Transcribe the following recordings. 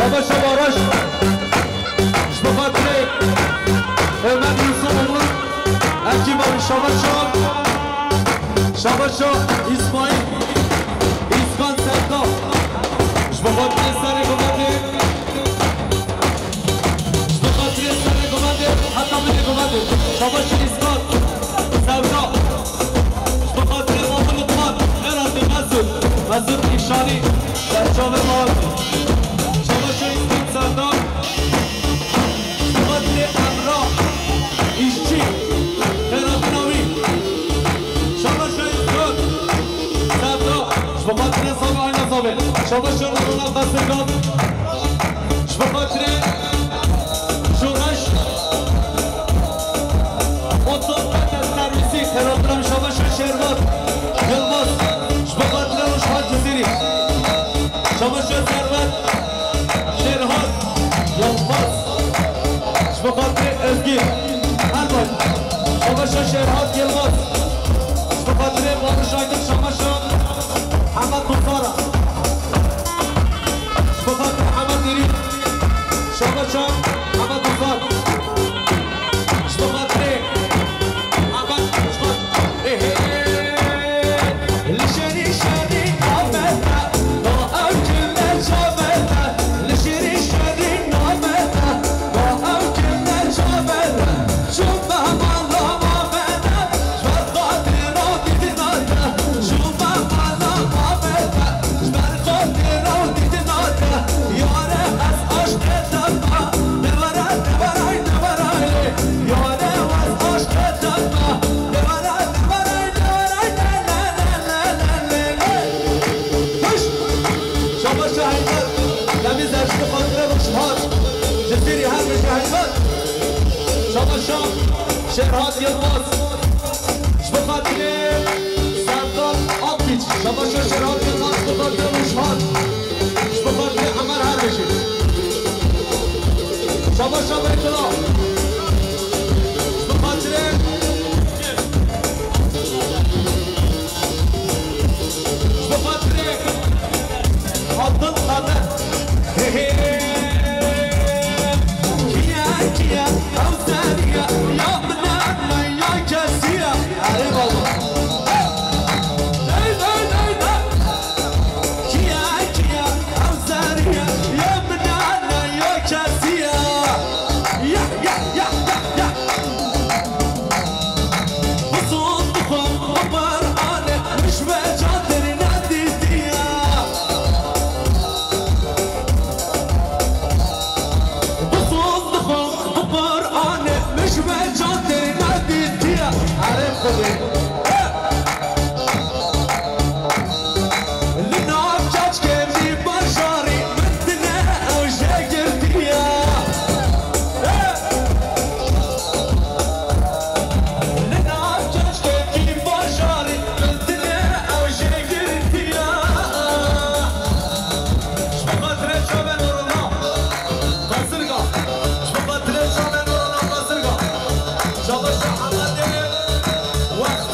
شبا شبارش شبخاطر احمد یوسف اغلو اکی باری شبا شا اسماعیل اسکان سردا شبخاطر سر گمده شبخاطر سر گمده حتی من گمده شبا شا اسکان سردا شبخاطر مامل اقماد اراد مزود ایشانی در جامع مال شبا شا اسکان سردا شبخاطر امرا ایشچی اراد ناوی شبا شا اسکان سردا شبخاطر صابع آینا صابع شبا شا نرونا قصرگان شبخاطر شورش اتوبک از سرویسی ترابرم شبا شا شهرباد یلباز شبخاطر روشحال جزیری شبا شا ثروت شهرهاد یلباز شبخاطر ازگی هر باید شبا شا شهرهاد یلباز شبخاطر بانوش آیدن شبا شا حمد بخارا شبخاطر حمد دیری شبا شا حمد بخار شبخاطر حمد لشری شری آمده با اوکل جامده لشری شری نامده با اوکل جامده شون به همان رام آمده شبر خاطر را دیدی ناده شون به همان رام آمده شبر خاطر را دیدی ناده یاره از عشق دما نبرد نبرای نبرای یاره از عشق دما نبرد نبرای نبرای شما شهیدان نمیز عشق خاطر روشحال جزیری هر به شهیدان شما شهرهاد یلباز شبخاطر سردار آبیچ شما شهرهاد یلباز شبخاطر روشحال شبخاطر عمر هر بشید شما بیتلا شبخاطر عبدال قادر کیا اوزاریا یا منام یا کسیا ای بابا کیا اوزاریا یا منام یا کسیا یا بصوت بخم خبر آنه مش بجادر ندیدیا مش بجادر ندیدیا عرب خوبه لنام جاج که می باشاری مدنه او شگردیا لنام جاج که می باشاری مدنه او شگردیا شبخاطر جامع نورونا قصرگاه شبخاطر جامع نورونا قصرگاه شبا شا حمد وقت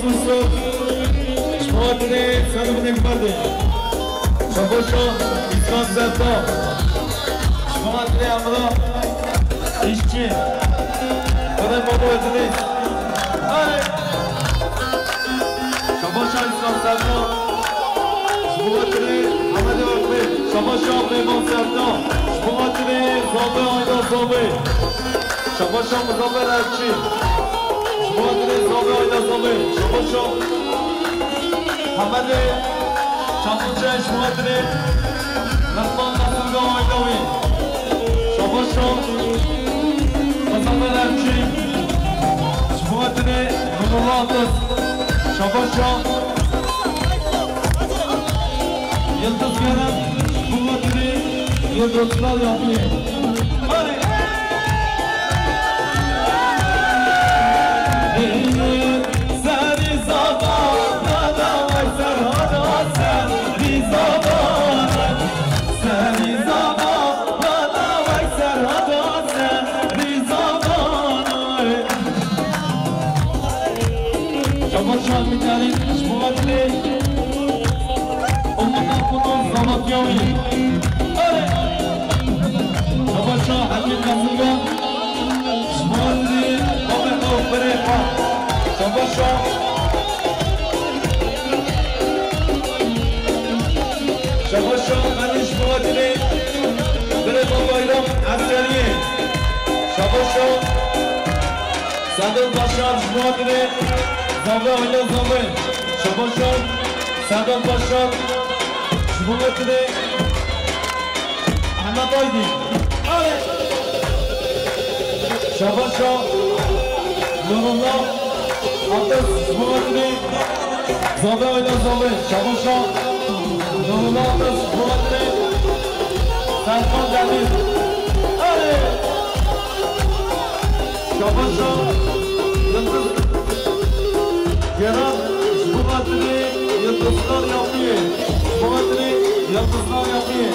خصوصو شما دیده سلام نکبرده شباشو ایسان زردا شما دیده امرا ایشچی خدا بابا ادنیز شباشو ایسان زردا شما دیده حمد وقتی شباشو میبان زردا شما دیده زابه آیدا زابه شباشو مزابه رفچی شما دیده زابه آیدا زابه شباشو حمد شاموچه شما دیده رفتان نسلگاه آیداوی شباشو مزابه رفچی شما دیده نمولات شباشو یلدز گرم شما دیده یلدزلال یاقی شباشان می‌داریم شما دیده امنا کنون زماتیاوی شباشان حکیم نسلگاه شما دیده آمه خوف بره خواه شباشان شباشان غنی شما دیده بره با بایرام عسکریه شباشان صدر باشان شما دیده زنبه آیلا زنبه شباشان صدر باشان شما دیده احمد آیدی شباشان نورالله عبدس شما دیده زنبه آیلا زنبه شباشان نورالله عبدس شما دیده سلمان جلیل شباشان یلدز گرم شما دیده یلدزلار یاقیه شما دیده یلدزلار یاقیه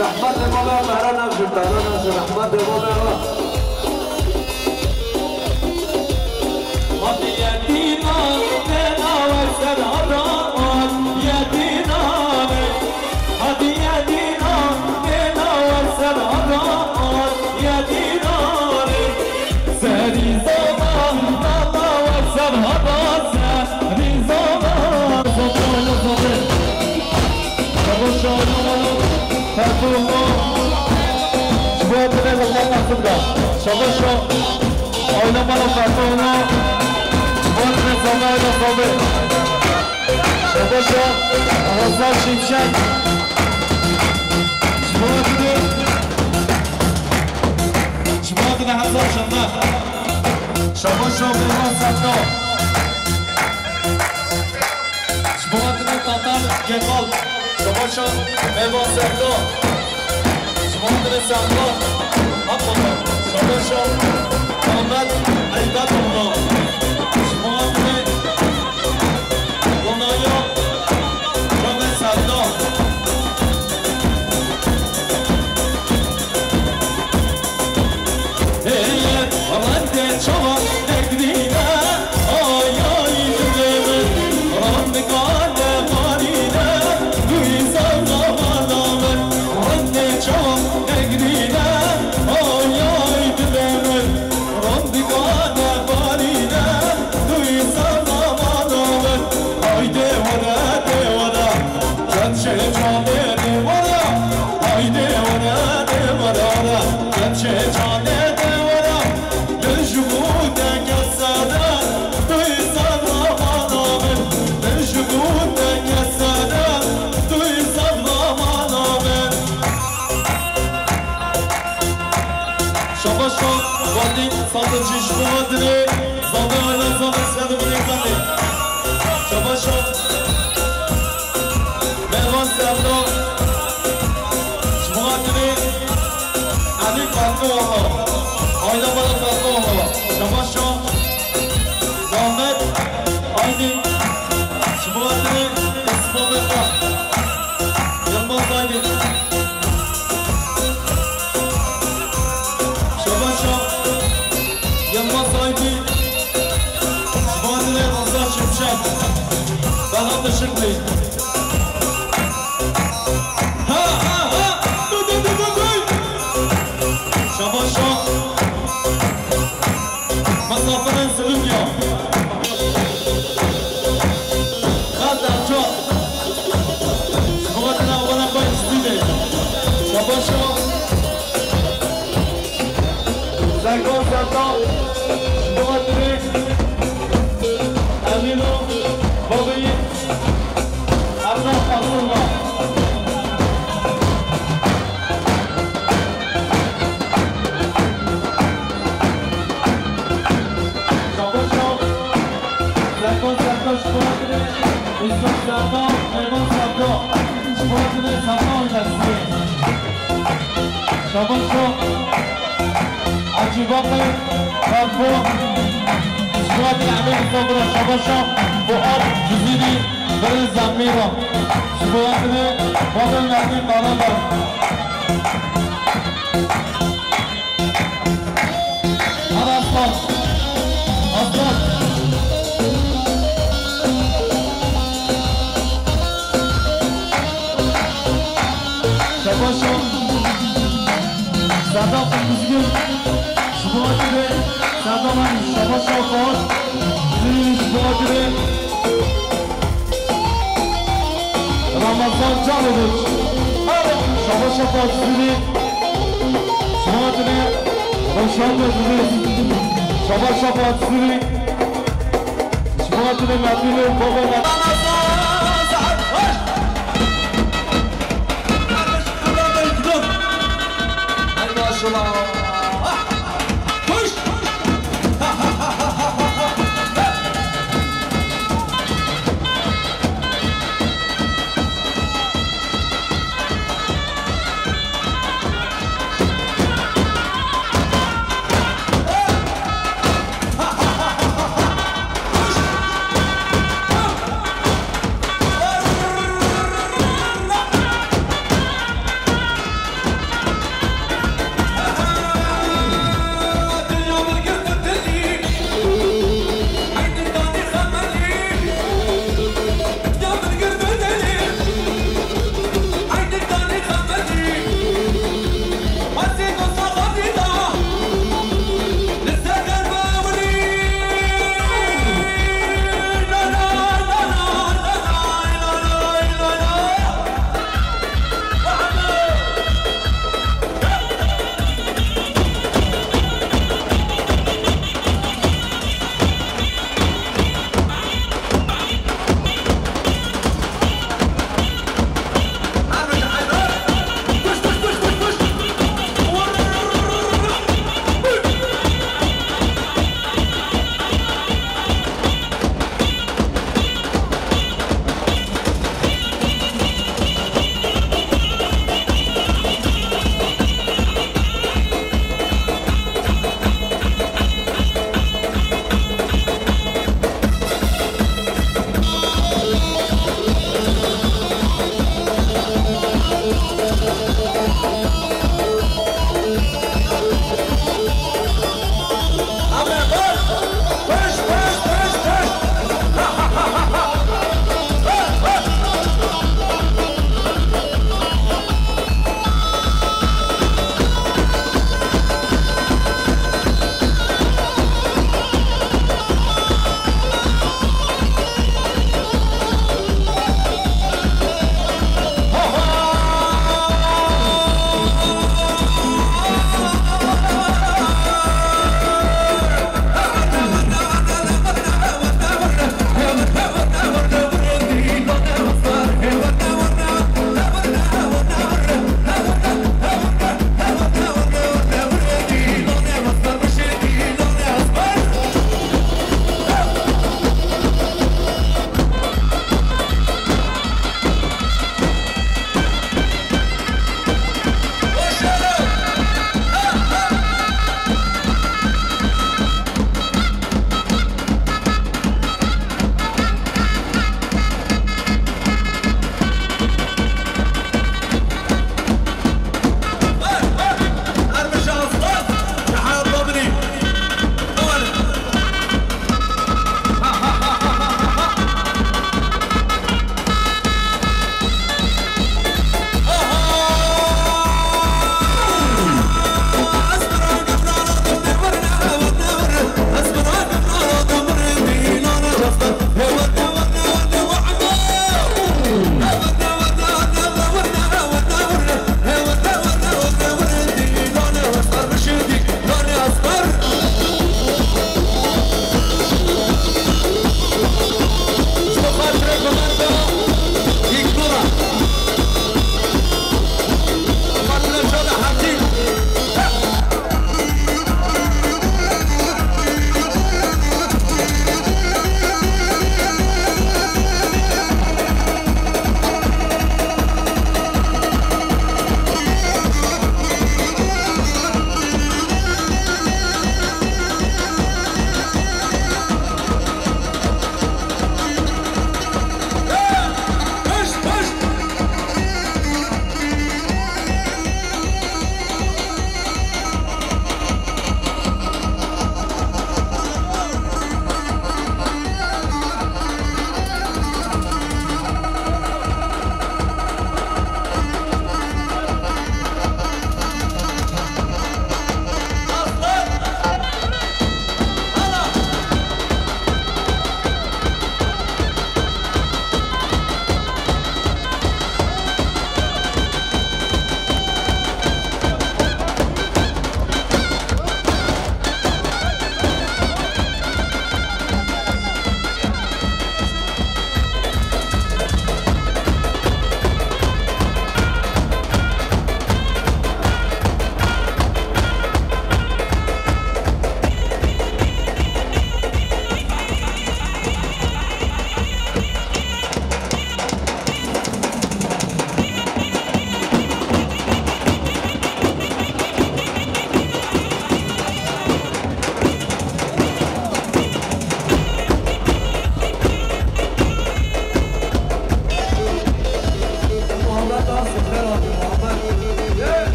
رحمت مولا مهران نمشد تهران نمشد رحمت مولا خاطی یدینان نناوی سرادان یدینان خاطی یدینان نناوی سرادان یدینان سری زمان نناوی سرادان سری زمان زمان زمان شباشان فرفوما شما دیده زمان نصب دا شباشان آینا مالا فرفوما شما دیده زمان آینا صابه شباشان آزار شیمشن شما دیده هزار شنده شباشان بیمان سبنا شما دیده تاتر گرمال شباشان بیمان سبنا شما دیده سبنا حقا شباشان محمد عیبت اونا شما دیده گنایا جان سبنا رنده چوان نگرینه آیایی دلمه رندگان مارینه دوی زنامه رنده چوان نگرینه آیایی دلمه رندگان مارینه عاشق لي ها ها ها دو دو دو دو دو شباشا مسافر سلوكيا غدا جو خواتنا ولا باي ستيدي شباشا زنگان زنگان شباتري امينو بابي الله الله شباشو عجیباقی کاربو شواد العمل صبر شباشو فؤاد جزیری برن زمیرا شباشو بابا مهدی قرار دار هر اصلا شباشو صدا قمزگی شما دیده صدا من شباشو فاد دیدی شما دیده رمضان جانوش شباشو فاد دیدی شما دیده روشان دیدی شباشو فاد دیدی شما دیده مدینه بابا Maşallah.